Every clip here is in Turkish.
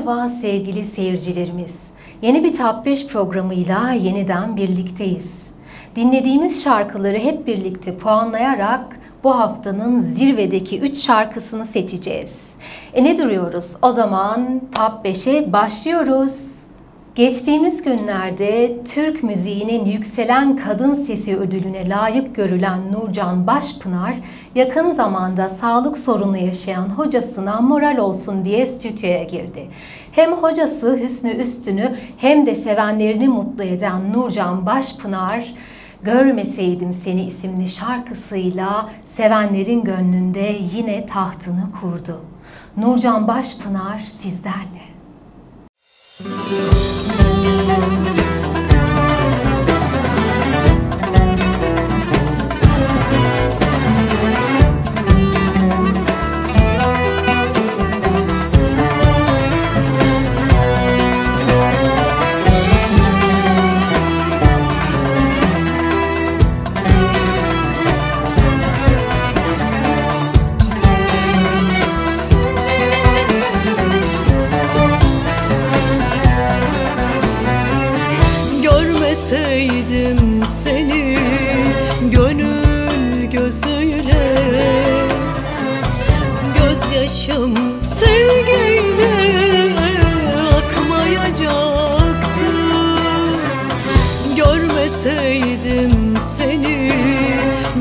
Merhaba sevgili seyircilerimiz. Yeni bir Top 5 programıyla yeniden birlikteyiz. Dinlediğimiz şarkıları hep birlikte puanlayarak bu haftanın zirvedeki 3 şarkısını seçeceğiz. Ne duruyoruz? O zaman Top 5'e başlıyoruz. Geçtiğimiz günlerde Türk müziğinin yükselen kadın sesi ödülüne layık görülen Nurcan Başpınar, yakın zamanda sağlık sorunu yaşayan hocasına moral olsun diye stüdyoya girdi. Hem hocası Hüsnü Üstün'ü hem de sevenlerini mutlu eden Nurcan Başpınar, "Görmeseydim Seni" isimli şarkısıyla sevenlerin gönlünde yine tahtını kurdu. Nurcan Başpınar sizlerle. Görmeseydim seni gönül gözüyle, gözyaşım sevgiyle akmayacaktı. Görmeseydim seni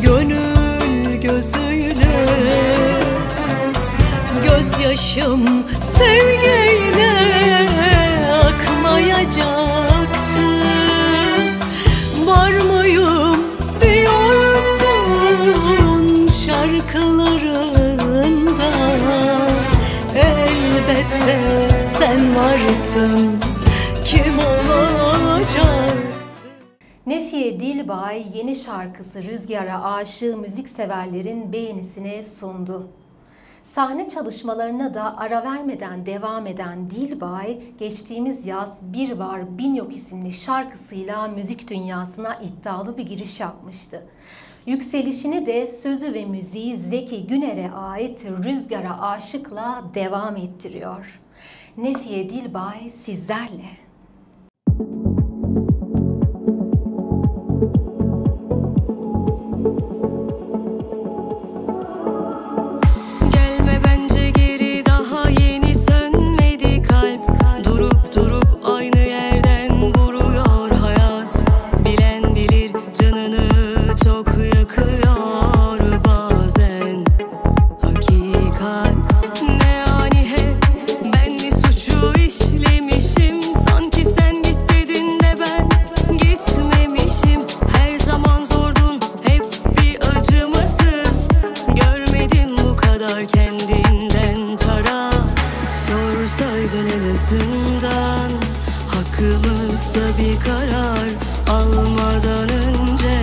gönül gözüyle, gözyaşım sevgiyle akmayacaktı. Var mıyım diyorsun şarkılarında, elbette sen varsın, kim olacaktı? Nefiye Dilbay yeni şarkısı Rüzgar'a aşığı müzikseverlerin beğenisine sundu. Sahne çalışmalarına da ara vermeden devam eden Dilbay, geçtiğimiz yaz Bir Var Bin Yok isimli şarkısıyla müzik dünyasına iddialı bir giriş yapmıştı. Yükselişini de sözü ve müziği Zeki Güner'e ait Rüzgar'a aşıkla devam ettiriyor. Nefiye Dilbay sizlerle. Hakkımızda bir karar almadan önce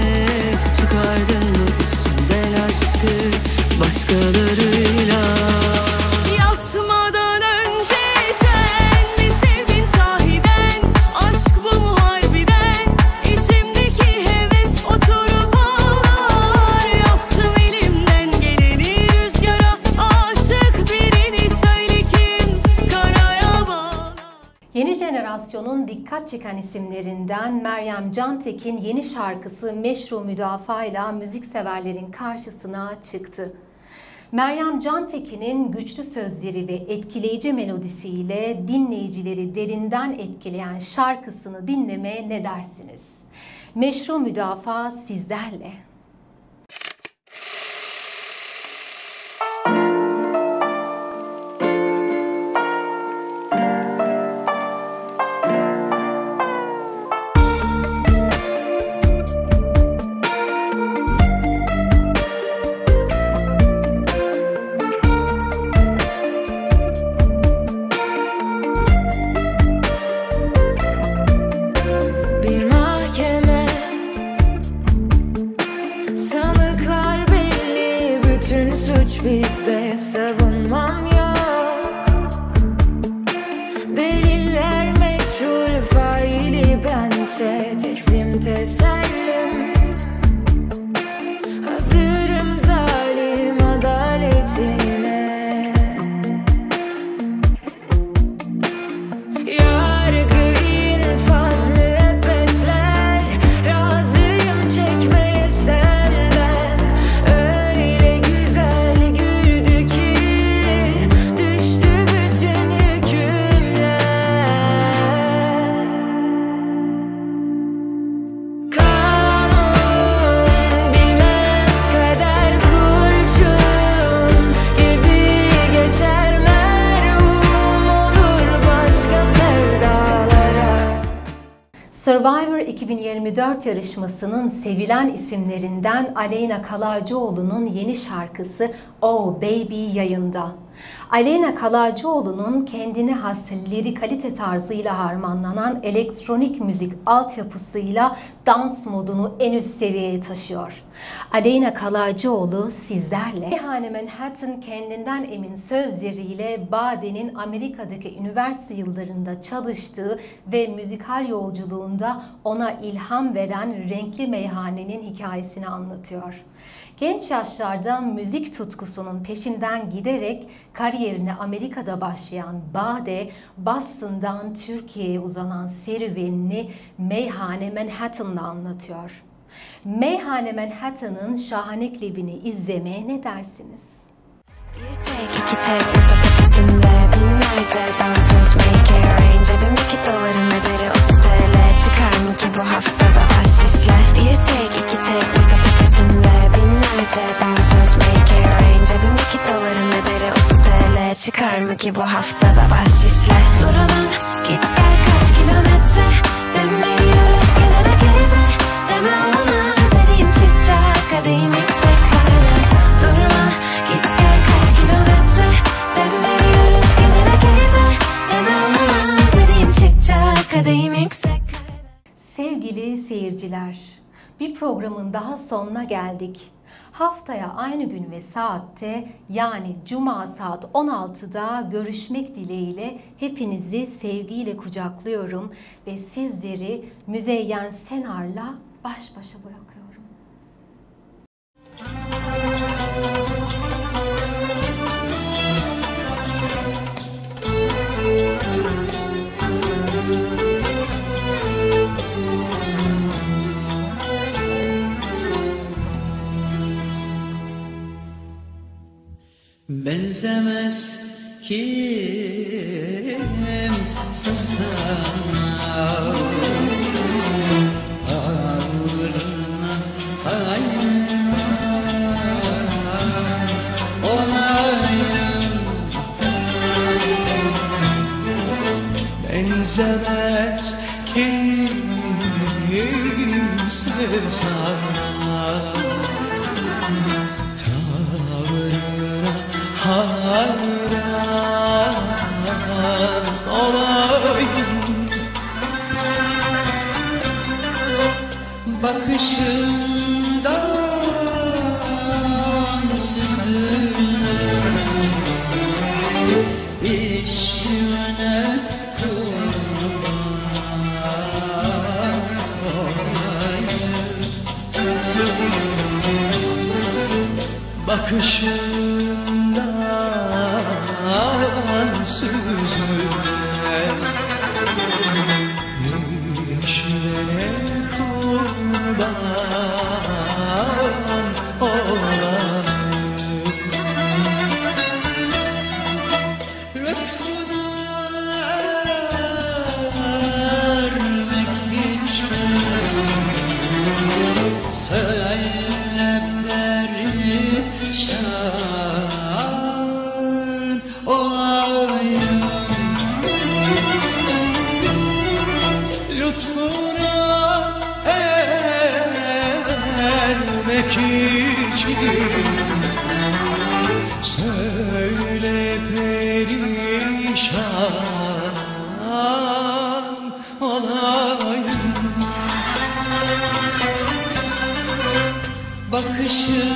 çıkardın mı üstünden aşkı başkalarıyla? Yatmadan önce sen mi sevdin sahiden? Aşk bu mu harbiden? İçimdeki heves oturup ağlar. Yaptım elimden geleni, rüzgara aşık birini söyle kim karaya bağlar. Yeni jenerasyonun dikkat çeken isimlerinden Meryem Cantekin yeni şarkısı Meşru Müdafaa ile müzikseverlerin karşısına çıktı. Meryem Cantekin'in güçlü sözleri ve etkileyici melodisiyle dinleyicileri derinden etkileyen şarkısını dinlemeye ne dersiniz? Meşru Müdafaa sizlerle. Bizde savunmam yok. Deliller meçhul, faili bense teslim tesellim. Hazırım zalim adaletine. 2024 yarışmasının sevilen isimlerinden Aleyna Kalaycıoğlu'nun yeni şarkısı Oh Baby yayında. Aleyna Kalaycıoğlu'nun kendine has lirikalite tarzıyla harmanlanan elektronik müzik altyapısıyla dans modunu en üst seviyeye taşıyor. Aleyna Kalaycıoğlu sizlerle. Meyhane Manhattan kendinden emin sözleriyle Bade'nin Amerika'daki üniversite yıllarında çalıştığı ve müzikal yolculuğunda ona ilham veren renkli meyhanenin hikayesini anlatıyor. Genç yaşlarda müzik tutkusunun peşinden giderek kariyerine Amerika'da başlayan Bade, Boston'dan Türkiye'ye uzanan serüvenini Meyhane Manhattan'la anlatıyor. Meyhane Manhattan'ın şahane klibini izlemeye ne dersiniz? Bir tek iki tek masa tepesinde binlerce dansöz make it rain. Cebimdeki doların ederi 30 TL, çıkar mı ki bu haftada bahşişler? Bir tek iki tek masa tepesinde binlerce dansöz make it rain. Cebimdeki doların ederi 30 TL, çıkar mı ki bu haftada bahşişler? Duramam, git gel kaç kilometre, demleri rüzgara geri deme ona, özlediğim çıkacak kadehim yükseklerde. Durma, git gel kaç kilometre, demleri rüzgara geri deme ona, özlediğim çıkacak kadehim yükseklerde. Sevgili seyirciler, bir programın daha sonuna geldik. Haftaya aynı gün ve saatte, yani Cuma saat 16'da görüşmek dileğiyle hepinizi sevgiyle kucaklıyorum ve sizleri Müzeyyen Senar'la baş başa bırakıyorum. Benzemez kimse sana, tavrına hayran olayım. Benzemez kimse sana, hayran olayım. Bakışından süzülür işine kurban olayım. Bakışından süzülen işlere kurban olayım. Lütfunu ermek için söyle perişan olayım. Lütfuna ermek için söyle perişan olayım. Bakışından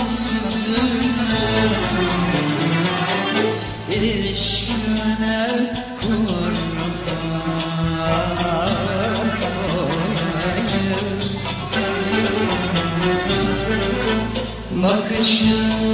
süzülen işine kurban olayım. Bakışından